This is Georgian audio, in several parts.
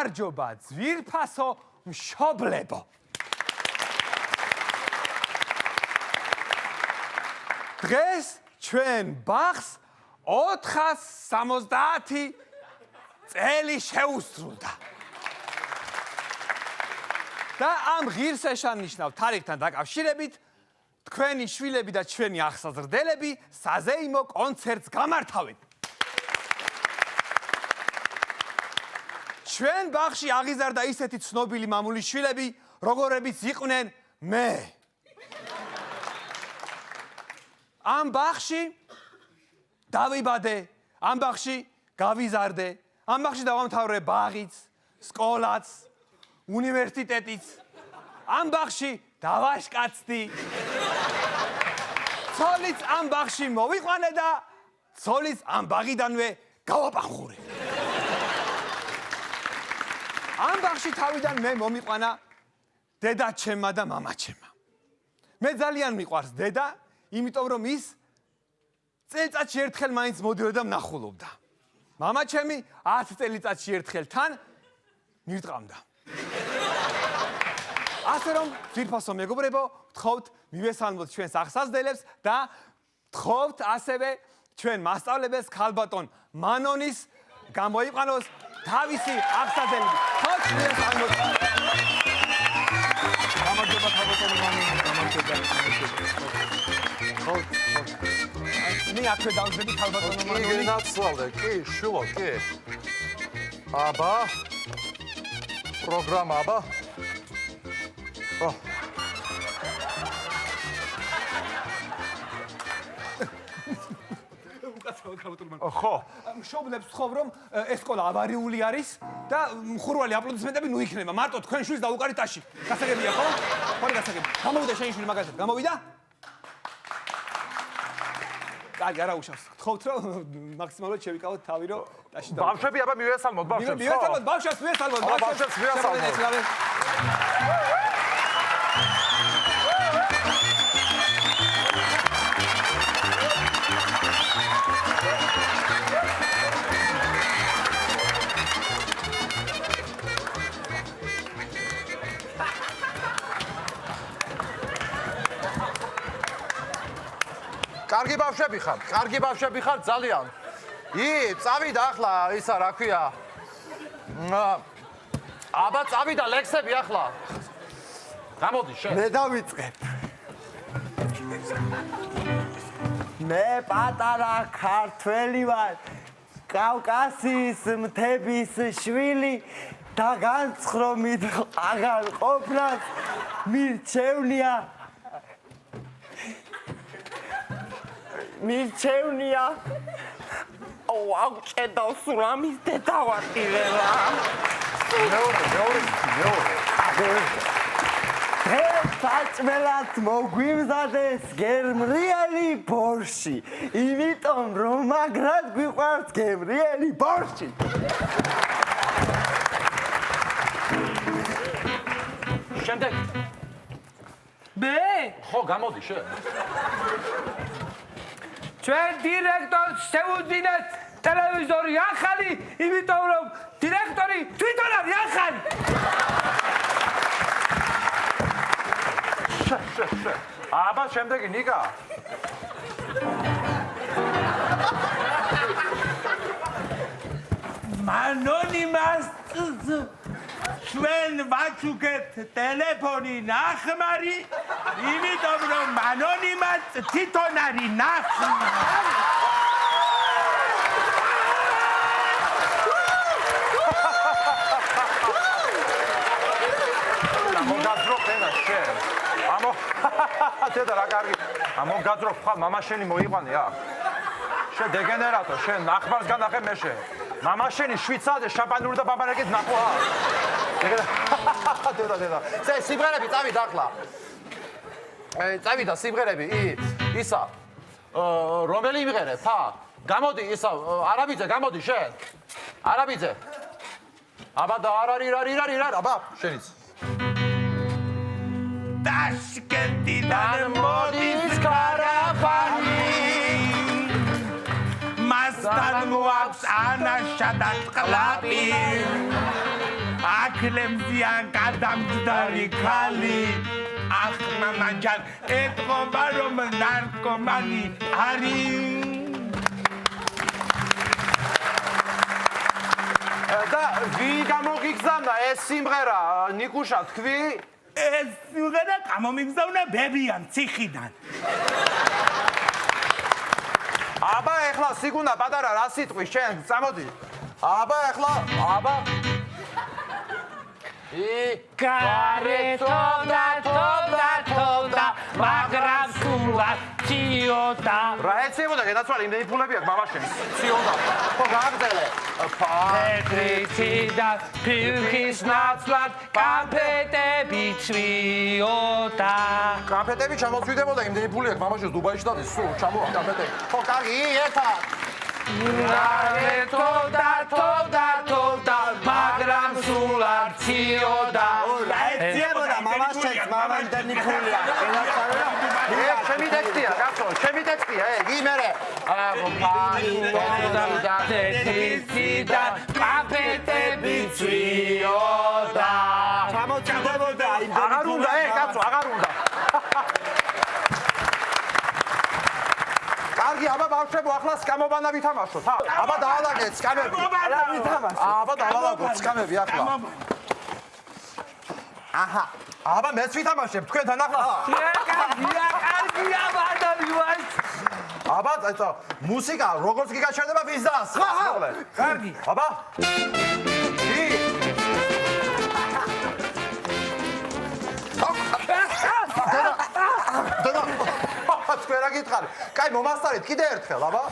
გამარჯობა ძვირფასო მშობლებო. დღეს ჩვენ ბაღს 470 წელი შეუსრულდა. და ამ ღირსშესანიშნავ თარიღთან დაკავშირებით თქვენი შვილები და ჩვენი ახსაზრდელები საზეიმო კონცერტს გამართავენ. ჩვენ ბაღში აღიზარდა ისეთი ცნობილი მამულის შვილები, როგორებიც იყვნენ მე. ამ ბაღში დავიბადე, ამ ბაღში გავიზარდე, ამ ბაღში დავამთავრე ბაღიც, სკოლაც, უნივერსიტეტიც. ამ ბაღში დავაშკაცდი. ცოლიც ამ ბაღში მოვიყვანე და ცოლიც ამ ბაღიდანვე გავაპანხურე. ამ ბაღში თავიდან მე მომიყვანა დედაჩემმა და მამაჩემმა. მე ძალიან მიყვარს დედა, იმიტომ რომ ის წელიწადში ერთხელ მაინც მოდიოდა და მნახულობდა. მამაჩემი 10 წელიწადში ერთხელ თან მირტყამდა. ასე რომ ძვირფასო მეგობრებო, ვთხოვთ მივესალმოთ ჩვენს ახსაზრდელებს და ვთხოვთ ასევე ჩვენ მასწავლებელს ქალბატონ მანონის გამოიყვანოს თავისი ახსაზრდელები. ვთხოვთ მივესალმოთ. გამარჯობა ქალბატონო მანონი, გამარჯობა. მე აქვე დავზები ქალბატონო მანონი. კი, ნაცვალე, კი, შულო, კი. აბა. პროგრამა, აბა. ხო, მშობლებს ვთხოვ რომ ეს სკოლა ავარიული არის და მხურვალი აპლოდისმენტები ნუ იქნება. მარტო თქვენ შვილს დაუკარით ტაში. გასაგებია ხო? ხორი გასაგები. გამოვიდა შენი შვილი მაგალითად. გამოვიდა? კარგი, არა უშავს. ვთხოვთ რომ მაქსიმალურად შევიკავოთ თავი რომ ტაში და ბავშვები აბა მივესალმოთ ბავშვებს. მივესალმოთ ბავშვებს, მივესალმოთ ბავშვებს მივესალმოთ. კარგი ბავშვები ხარ ძალიან. წავიდა ახლა ისა რა ქვია. აბა წავიდა ლექსები ახლა. გამოდი შენ. მე დავიწყებ. მე პატარა ქართველი ვარ. კავკასიის მთების შვილი და განცხრომით აღარ ყოფნას მირჩევნია. მირჩევნია აუჭედა სულამის დედავატირება. საჭმელად მოგვიმზადეს გემრიელი ბორში, იმიტომ რომ მაგრად გვიყვარს გემრიელი ბორში. შემდეგ მე ხო გამოდი შენ. ჩვენ დირექტორს შევუძინეთ ტელევიზორი ახალი, იმიტომ რომ დირექტორი თვითონ არის ახალი. აბა შემდეგი ნიკა. მანონი მას ჩვენ ვაჩუქეთ ტელეფონი ნახმარი, იმიტომ რომ მანონი მას თვითონ არის ნახმარი. გამოგაძრო ხენა შენ. დედა რა კარგი. გამოგაძრო ხა მამა შენი მოიყვანე აქ. შენ დეგენერატო, შენ ნახმარს განახე მე შენ. მამა შენი შვიცაზე შამპანური და ბაბანაკით ნახვა. დედა. სე სიმღერები წავიდა ახლა. წავიდა სიმღერები. ისა რომელი იმღერე? ფა. გამოდი ისა არაბიძე გამოდი შენ. არაბიძე. აბა და არარი, აბა შენიც. ტაშკენტიდან მოდის კარავანი, მასთან მოაქვს ანაშა და წყლაპი. აქლემზია გადამჯდარი ქალი ახ მამაჯან ეთყობა რომ ნარკომანი არის და ვი გამოგიგზავნა ეს სიმღერა ნიკუშა თქვი ეს სიმღერა გამომიგზავნა ბებიან ციხიდან აბა ეხლა სიგუნა პატარა რა სიტყვის შენ წამოდი აბა ეხლა აბა გარეთოდა მაგრამ სულად ციოდა რა ეცებოდა გადაცვალე იმდენი ფულები აქვს მამაშენს ციოდა ხო გააგზელე პეტრიციდა ფილქის ნაცვლად კამფეტები ცვიოდა კამფეტები ჩამოწვიდებოდა იმდენი ფული აქვს მამაშენს დუბაიში და სულ ჩამოვა კამფეტები ხო კარგი ერთად თოდა მაგრამ სულ არ ციოდა ეცებოდა მამაშენს მამანდანი ფულია ჩემი ტექსტია კაცო ჩემი ტექსტია იმერე პეტრიციდა კამფეტები ცვიოდა ჩამოწვიდებოდა აღარ უნდა კაცო აღარ უნდა კარგი აბა ბავშვებო ახლა სკამობანა ვითამაშოთ აბა დაალაგეთ სკამები აბა დაალაგოთ სკამები ახლა აჰა აბა მეც ვითამაშებ თქვენთან ახლა კარგია ბატონი ვაი აბა ეტო მუსიკა როგორც კი გაჩერდება ვის დას კარგი აბა თქვენ რა გითხარი? კაი მომასწარეთ კიდე ერთხელ, აბა.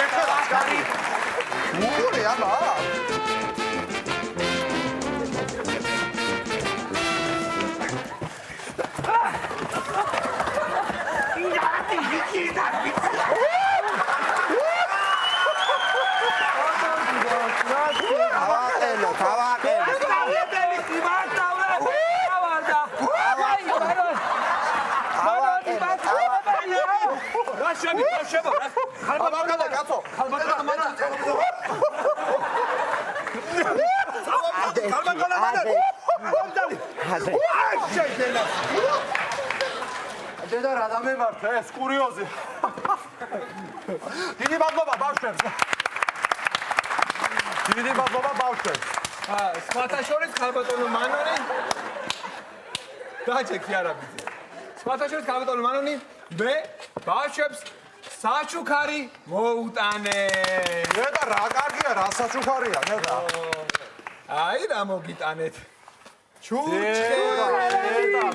ერთხელ კარი. მოგული აბა. დედა რა დამემართა ეს კურიოზი. დიდი მადლობა ბავშვებს. დიდი მადლობა ბავშვებს. სხვათა შორის ხალბატონო მანონი დაჭექი არაბიძე. სხვათა შორის ხალბატონო მანონი მე ბავშვებს საჩუქარი მოუტანე. დედა რა კარგია რა საჩუქარია დედა. აი რა მოგიტანეთ. ჩურჩხე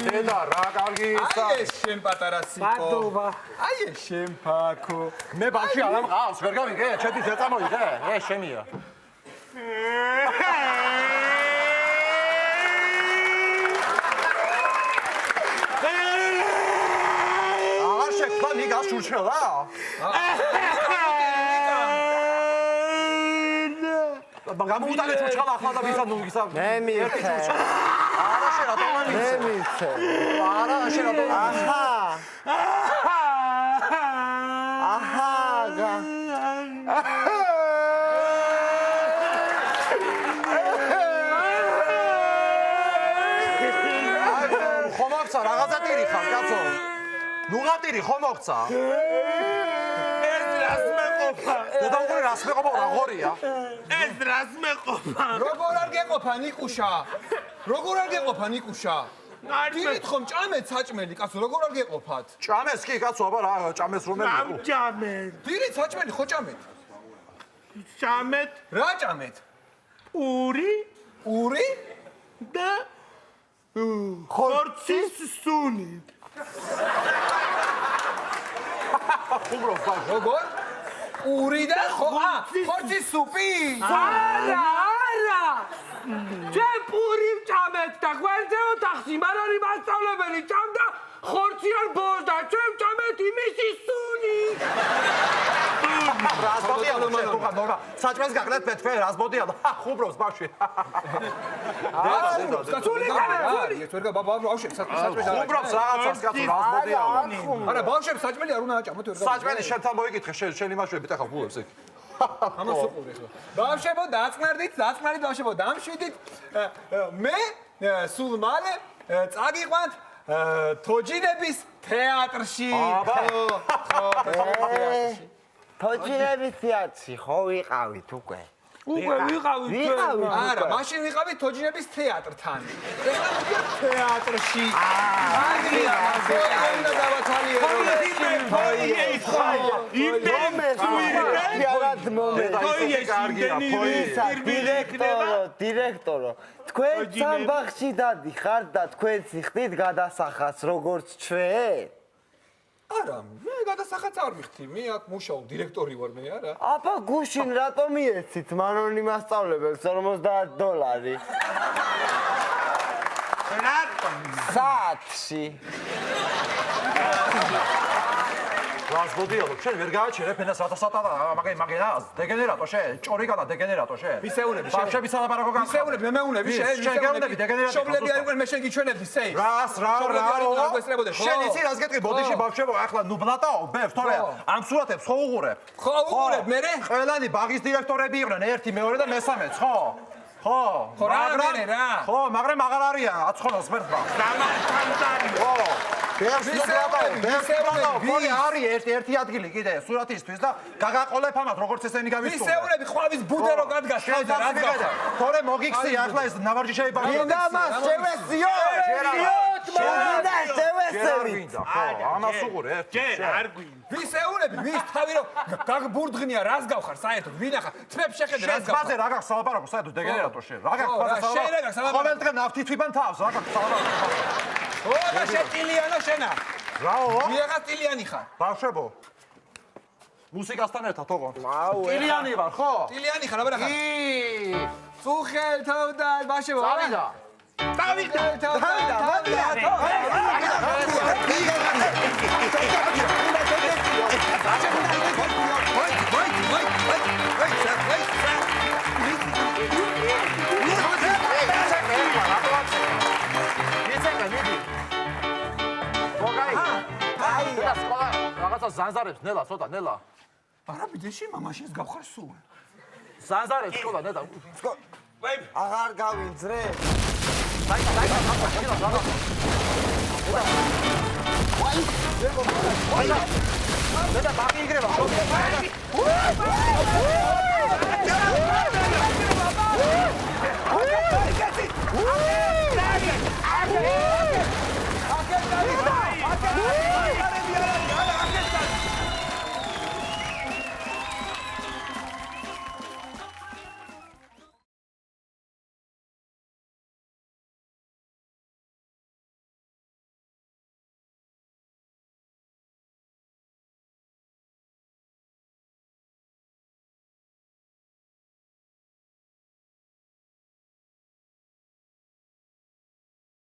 დედა რა კარგი ისა. აი ეს შენ პატარა სიკო. აი ეს შენ ფაქო. მე ბავშვი არ ამყავს ვერ გავიგე ჩეთის ეწამოიღე ეს შემია. აღარ შექმნა ნიგას ჩურჩხელა? გამოუტანე ჩურჩხელა ახლა და ვისა ნუ ისა. მე მიხე არა შენ რატომ მე მიცე? მიხე არა შენ რატომ აჰა ხომოხცა რაღაცა ტირი ხარ კაცო. ნუღატირი ხომოხცა. ეს რას მეყოფა დედა უყურე რას მეყოფა რა ღორია? ეს რას მეყოფა როგორ არ გეყოფა ნიკუშა? როგორ არ გეყოფა ნიკუშა? დირით ხომ ჭამეთ საჭმელი კაცო როგორ არ გეყოფათ? ჭამეს კი კაცო აბა რა ჭამეს რომელი? ამჯამეთ დირით საჭმელი ხო ჭამეთ? ჭამეთ რა ჭამეთ? პური ური? და ხორცის სუნი უბრალოდ ბავშვი. როგორ? ური და ხორცის სუპი? არა ჩვენ პური ვჭამეთ და გვერდზე ოთახში მარანი მასწავლებელი ჭამდა ხორციან ბოლს და ჩვენ ვჭამეთ იმისი სუნი რას ბავშვია საჭმელს გაკეთეთ მე თქვენ რას მოდია ხუბრობს ბავშვი ხუბრობს რაღაცას კაცო რას მოდია არა ბავშვებს საჭმელი არ უნდა აჭამოთ ვერ საჭმელი შენთან მოიკითხე შენ იმაშვე ბიტახა ხულებს იქ ამას უყურე ხო ბავშვებო დაწყნარდით ბავშვებო დამშვიდით მე სულ მალე წაგიყვანთ თოჯინების თეატრში თოჯინების თეატრში ხო ვიყავით უკვე ვიყავით არა მაშინ ვიყავით თოჯინების თეატრთან ეხლა ვიყავით თეატრში უნდა დირექტორო თქვენ სამბახში დადიხართ და თქვენ სიხდით გადასახადს როგორც ჩვენ არა მე გადასახადს არ მიხდი მე აქ მუშაობ დირექტორი ვარ მე არა აბა გუშინ რატომ მიეცით მანონი მასწავლებელს $50 საათში რას მოდიალო შენ ვერ გააჩერე ფენას რატოსატა მაგენა დეგენერატო შენ ჭორიკანა დეგენერატო შენ ვისეუნები ბავშვები სალაპარაკო გან ვისეუნები მე მეუნები შენ გეუნები დეგენერატო შობლები არ იყვნენ მე შენ გიჩვენებდი სეი შენ იცი რას გეტყვი ბოდიში ბავშვებო ახლა ნუბლატაო ბებს თორე ამ სურათებს ხო უყურებ ხო უყურებ მე ყველანი ბაღის დირექტორები იყვნენ ერთი მეორე და მესამეც ხო მაგრამ აღარ არიან აცხონოს მერტმა ვისეუნები არის ერთი ადგილი კიდე სურათისთვის და გაგაყოლებ ამათ როგორც ესენი გავისურვებ ვისეუნები ხვავის ბუდე რო გადგას თავზე რა გახდა თორე მოგიქცი ახლა ეს ნავარჯიშები მინდა მას შევესიო ამას უყურე ჯერ არ გვინდა ვისეუნები ვის თავი რო გაგბურდღნია რას გავხარ საერთოდ ვინახა თრებს შეხედე რას გავხარ ბაზე რა გაქვს სალაპარაკო საერთოდ დეგენერატო შენ რა გაქვს შენ რა გაქვს სალაპარაკო ყოველ დღე ნავთი თვიბან თავს რა გაქვს სალაპარაკო ო შენ ტილიანო შენა რაო ვიღა ტილიანი ხარ ბავშვებო მუსიკასთან ერთად ოღონდ ტილიანი ვარ ხო ტილიანი ხარ აბა ხარ წუხელ თავდა ბავშვებო დავიდა რაღაცა ზანზარებს ნელა ცოტა ნელა არა ბიძეში მამაშენს გავხარ სულ ზანზარებს სკოლა ნელა აღარ გავინძრე და ბაგი იგრება